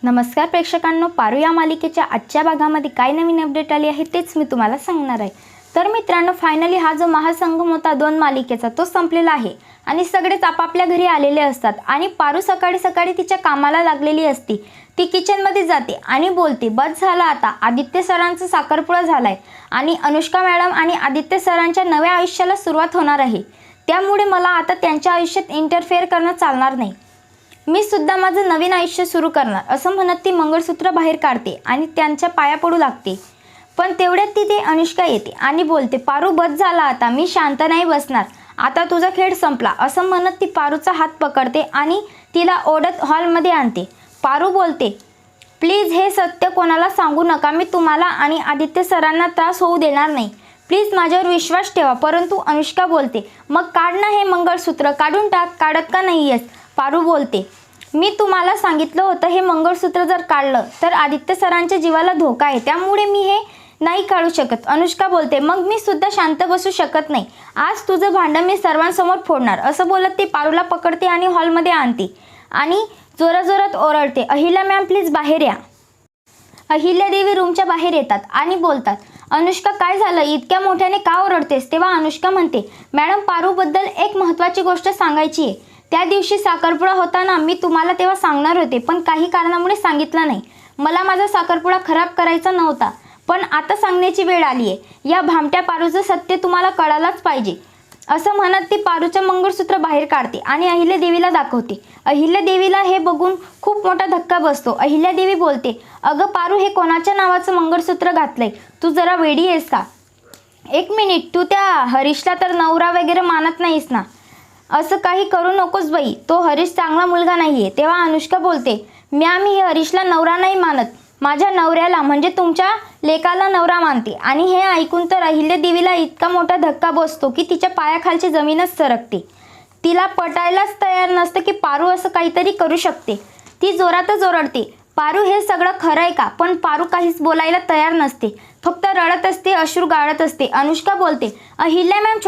नमस्कार प्रेक्षकांनो, पारू या मालिकेच्या आजच्या भागामध्ये काय नवीन अपडेट आली आहे तेच मी तुम्हाला सांगणार आहे। तर मित्रांनो, फायनली हा जो महासंगम होता 2 मालिकेचा तो संपलेला आहे आणि सगळेच आपापल्या घरी आलेले असतात आणि पारू सकाळी सकाळी तिच्या कामाला लागलेली असती। ती किचनमध्ये जाते आणि बोलते, बस झाला आता, आदित्य सरांचा साखरपुडा झालाय आणि अनुष्का मॅडम आणि आदित्य सरांच्या नव्या आयुष्याला सुरुवात होणार आहे। त्यामुळे मला आता त्यांच्या आयुष्यात इंटरफेअर करणं चालणार नाही। मी सुद्धा माझं नवीन आयुष्य सुरू करणार असं म्हणत ती मंगळसूत्र बाहेर काढते आणि त्यांच्या पाया पडू लागते। पण तेवढ्यात तिथे अनुष्का येते आणि बोलते, पारू बस झाला आता, मी शांत नाही बसणार, आता तुझा खेळ संपला असं म्हणत ती पारूचा हात पकडते आणि तिला ओढत हॉलमध्ये आणते। पारू बोलते, प्लीज हे सत्य कोणाला सांगू नका, मी तुम्हाला आणि आदित्य सरांना त्रास होऊ देणार नाही, प्लीज माझ्यावर विश्वास ठेवा। परंतु अनुष्का बोलते, मग काढ ना हे मंगळसूत्र, काढून टाक, काढत का नाही आहेस? पारू बोलते, मी तुम्हाला सांगितलं होतं हे मंगळसूत्र जर काढलं तर आदित्य सरांच्या जीवाला धोका आहे, त्यामुळे मी हे नाही काढू शकत। अनुष्का बोलते, मग मी सुद्धा शांत बसू शकत नाही, आज तुझं भांडण मी सर्वांसमोर फोडणार असं बोलत ती पारूला पकडते आणि हॉलमध्ये आणते आणि जोराजोरात ओरडते, अहिल्या मॅम प्लीज बाहेर या। अहिल्या देवी रूमच्या बाहेर येतात आणि बोलतात, अनुष्का काय झालं, इतक्या मोठ्याने का ओरडतेस? तेव्हा अनुष्का म्हणते, मॅडम पारूबद्दल एक महत्त्वाची गोष्ट सांगायची आहे। त्या दिवशी साखरपुडा होता ना, मी तुम्हाला तेव्हा सांगणार होते पण काही कारणामुळे सांगितलं नाही। मला माझा साखरपुडा खराब करायचा नव्हता, पण आता सांगण्याची वेळ आली आहे। या भामट्या पारूचं सत्य तुम्हाला कळायलाच पाहिजे असं म्हणत ती पारूचं मंगळसूत्र बाहेर काढते आणि अहिल्यादेवीला दाखवते। अहिल्यादेवीला हे बघून खूप मोठा धक्का बसतो। अहिल्यादेवी बोलते, अगं पारू, हे कोणाच्या नावाचं मंगळसूत्र घातलंय? तू जरा वेडी आहेस का? एक मिनिट, तू त्या हरीशला तर नवरा वगैरे मानत नाहीस ना? असं काही करू नकोस बाई, तो हरीश चांगला मुलगा नाहीये। तेव्हा अनुष्का बोलते, मॅम मी हरीशला नवरा नाही मानत, माझ्या नवऱ्याला म्हणजे तुमच्या लेकाला नवरा मानते। आणि हे ऐकून तर अहिल्यादेवीला इतका मोठा धक्का बसतो की तिच्या पायाखालची जमीनच सरकते। तिला पटायलाच तयार नसतं की पारू असं काहीतरी करू शकते। ती जोरातच ओरडते, पारू हे सगळं खरं आहे का? पण पारू काहीच बोलायला तयार नसते, फक्त रडत असते, अश्रू गाळत असते। अनुष्का बोलते, अहिल्या मॅम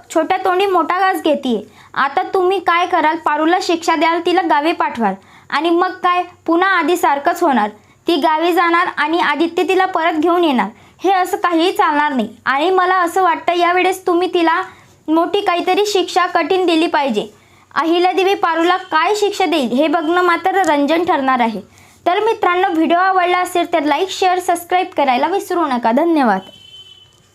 छोट्या तोंडी मोठा घास घेतीये, आता तुम्ही काय कराल? पारूला शिक्षा द्याल, तिला गावी पाठवाल आणि मग काय पुन्हा आधीसारखंच होणार? ती गावी जाणार आणि आदित्य तिला परत घेऊन येणार, हे असं काहीही चालणार नाही। आणि मला असं वाटतं यावेळेस तुम्ही तिला मोठी काहीतरी शिक्षा कठीण दिली पाहिजे। अहिल्यादेवी पारूला काय शिक्षा देईल हे बघणं मात्र रंजन ठरणार आहे। तर मित्रांनो, व्हिडिओ आवडला असेल तर लाईक, शेअर, सबस्क्राईब करायला विसरू नका। धन्यवाद।